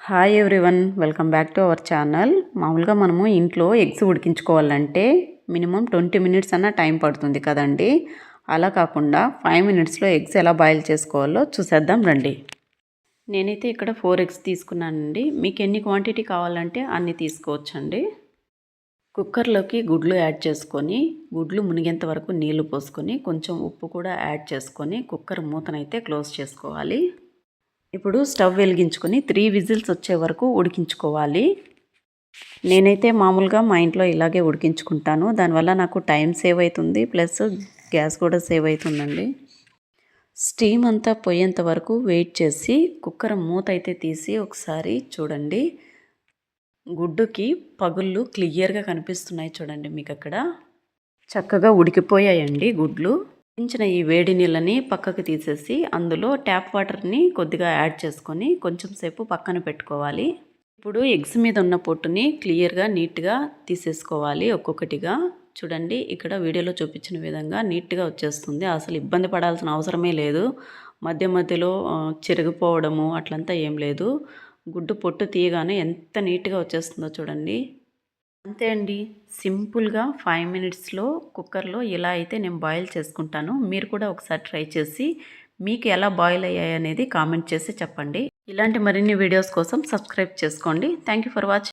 Hi everyone, welcome back to our channel. మామూలుగా మనము ఇంట్లో ఎగ్స్ ఉడికించుకోవాలంటే మినిమం 20 మినిట్స్ అన్న టైం పడుతుంది కదండి. అలా కాకుండా 5 మినిట్స్లో ఎగ్స్ ఎలా బాయిల్ చేసుకోవాలో చూసేద్దాం రండి. నేనైతే ఇక్కడ 4 ఎగ్స్ తీసుకున్నానండి. మీకు ఎన్ని క్వాంటిటీ కావాలంటే అన్ని తీసుకోవచ్చండి. కుక్కర్లోకి గుడ్లు యాడ్ చేసుకొని గుడ్లు మునిగేంత వరకు నీళ్లు పోసుకొని కొంచెం ఉప్పు కూడా యాడ్ చేసుకొని కుక్కర్ మూతనైతే క్లోజ్ చేసుకోవాలి. ఇప్పుడు స్టవ్ వెలిగించుకొని 3 విజిల్స్ వచ్చే వరకు ఉడికించుకోవాలి. నేనైతే మామూలుగా మా ఇంట్లో ఇలాగే ఉడికించుకుంటాను. దానివల్ల నాకు టైం సేవ్ అవుతుంది, ప్లస్ గ్యాస్ కూడా సేవ్ అవుతుందండి. స్టీమ్ అంతా పోయేంత వరకు వెయిట్ చేసి కుక్కర్ మూత అయితే తీసి ఒకసారి చూడండి. గుడ్డుకి పగుళ్ళు క్లియర్గా కనిపిస్తున్నాయి చూడండి. మీకు అక్కడ చక్కగా ఉడికిపోయాయండి గుడ్లు. ఉడికించిన ఈ వేడి నీళ్ళని పక్కకు తీసేసి అందులో ట్యాప్ వాటర్ని కొద్దిగా యాడ్ చేసుకొని కొంచెం సేపు పక్కన పెట్టుకోవాలి. ఇప్పుడు ఎగ్స్ మీద ఉన్న పొట్టుని క్లియర్గా నీట్గా తీసేసుకోవాలి ఒక్కొక్కటిగా. చూడండి, ఇక్కడ వీడియోలో చూపించిన విధంగా నీట్గా వచ్చేస్తుంది. అసలు ఇబ్బంది పడాల్సిన అవసరమే లేదు. మధ్య మధ్యలో చిరిగిపోవడము అట్లంతా ఏం లేదు. గుడ్డు పొట్టు తీయగానే ఎంత నీట్గా వచ్చేస్తుందో చూడండి. అంతే అండి, సింపుల్గా 5 మినిట్స్లో కుక్కర్లో ఇలా అయితే నేను బాయిల్ చేసుకుంటాను. మీరు కూడా ఒకసారి ట్రై చేసి మీకు ఎలా బాయిల్ అయ్యాయి అనేది కామెంట్ చేసి చెప్పండి. ఇలాంటి మరిన్ని వీడియోస్ కోసం సబ్స్క్రైబ్ చేసుకోండి. Thank you for watching.